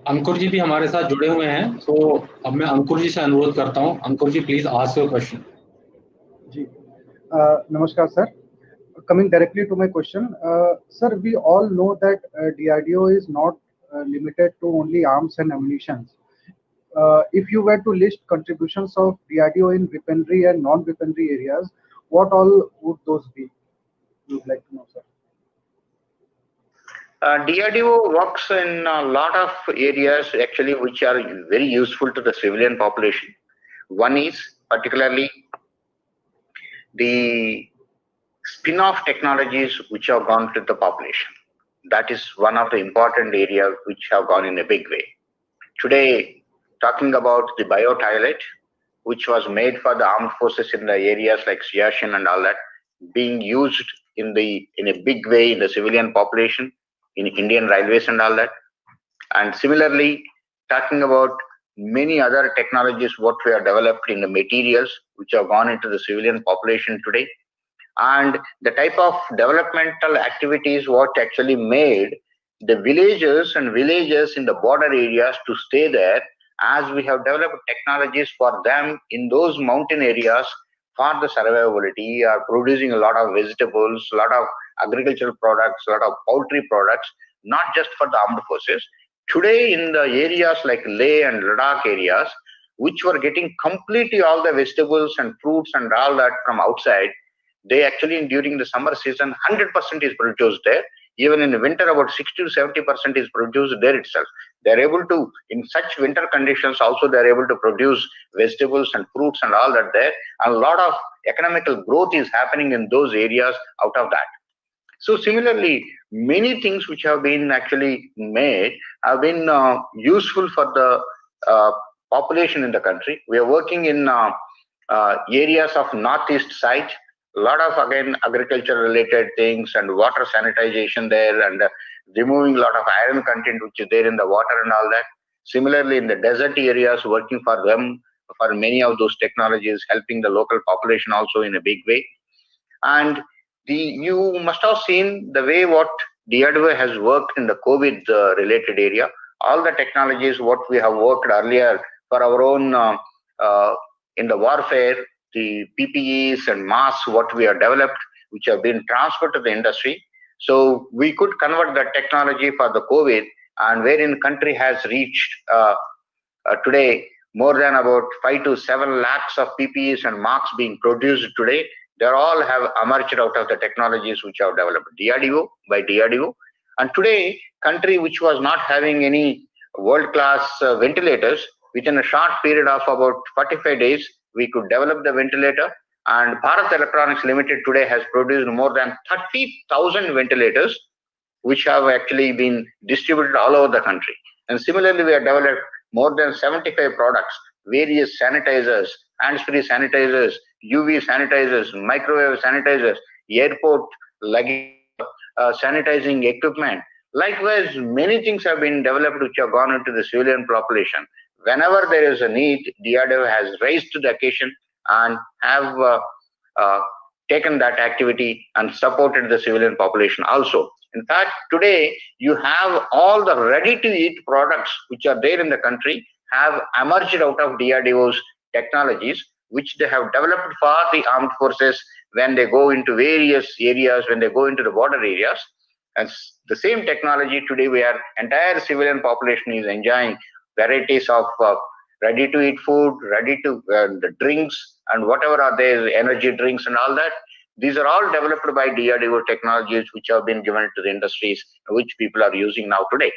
अंकुर जी भी हमारे साथ जुड़े हुए हैं, तो अब मैं अंकुर जी से अनुरोध करता हूं। अंकुर जी, प्लीज आस्क योर क्वेश्चन। जी, नमस्कार sir. Coming directly to my question, sir, we all know that DRDO is not limited to only arms and ammunition. If you were to list contributions of DRDO in weaponry and non-weaponry areas, what all would those be? You would like to know, sir. DRDO works in a lot of areas actually which are very useful to the civilian population. One is particularly the spin-off technologies which have gone to the population. That is one of the important areas which have gone in a big way. Today, talking about the biotoilet, which was made for the armed forces in the areas like Siachen and all that, being used in a big way in the civilian population, in Indian railways and all that. And similarly, talking about many other technologies what we have developed in the materials which have gone into the civilian population today, and the type of developmental activities what actually made the villagers in the border areas to stay there, as we have developed technologies for them in those mountain areas for the survivability, are producing a lot of vegetables, a lot of agricultural products, a lot of poultry products, not just for the armed forces. Today in the areas like Leh and Ladakh areas, which were getting completely all the vegetables and fruits and all that from outside, they actually during the summer season 100% is produced there. Even in the winter about 60 to 70% is produced there itself. They are able to, in such winter conditions also, they are able to produce vegetables and fruits and all that there, and a lot of economical growth is happening in those areas out of that. So similarly, many things which have been actually made have been useful for the population in the country. We are working in areas of northeast side, a lot of again agriculture related things and water sanitization there, and removing a lot of iron content which is there in the water and all that. Similarly, in the desert areas, working for them for many of those technologies, helping the local population also in a big way. And you must have seen the way what DRDO has worked in the COVID related area. All the technologies what we have worked earlier for our own uh, in the warfare, the PPEs and masks what we have developed, which have been transferred to the industry. So we could convert that technology for the COVID, and wherein country has reached today more than about 5 to 7 lakhs of PPEs and masks being produced today. They all have emerged out of the technologies which have developed DRDO by DRDO. And today, country which was not having any world-class ventilators, within a short period of about 45 days, we could develop the ventilator. And Bharat Electronics Limited today has produced more than 30,000 ventilators, which have actually been distributed all over the country. And similarly, we have developed more than 75 products, various sanitizers, hands-free sanitizers, UV sanitizers, microwave sanitizers, airport luggage sanitizing equipment. Likewise, many things have been developed which have gone into the civilian population. Whenever there is a need, DRDO has raised to the occasion and have uh, taken that activity and supported the civilian population also. In fact, today you have all the ready-to-eat products which are there in the country have emerged out of DRDO's technologies, which they have developed for the armed forces when they go into various areas, when they go into the border areas. And the same technology today, where entire civilian population is enjoying varieties of ready-to-eat food, ready-to the drinks, and whatever are there, energy drinks and all that. These are all developed by DRDO technologies which have been given to the industries which people are using now today.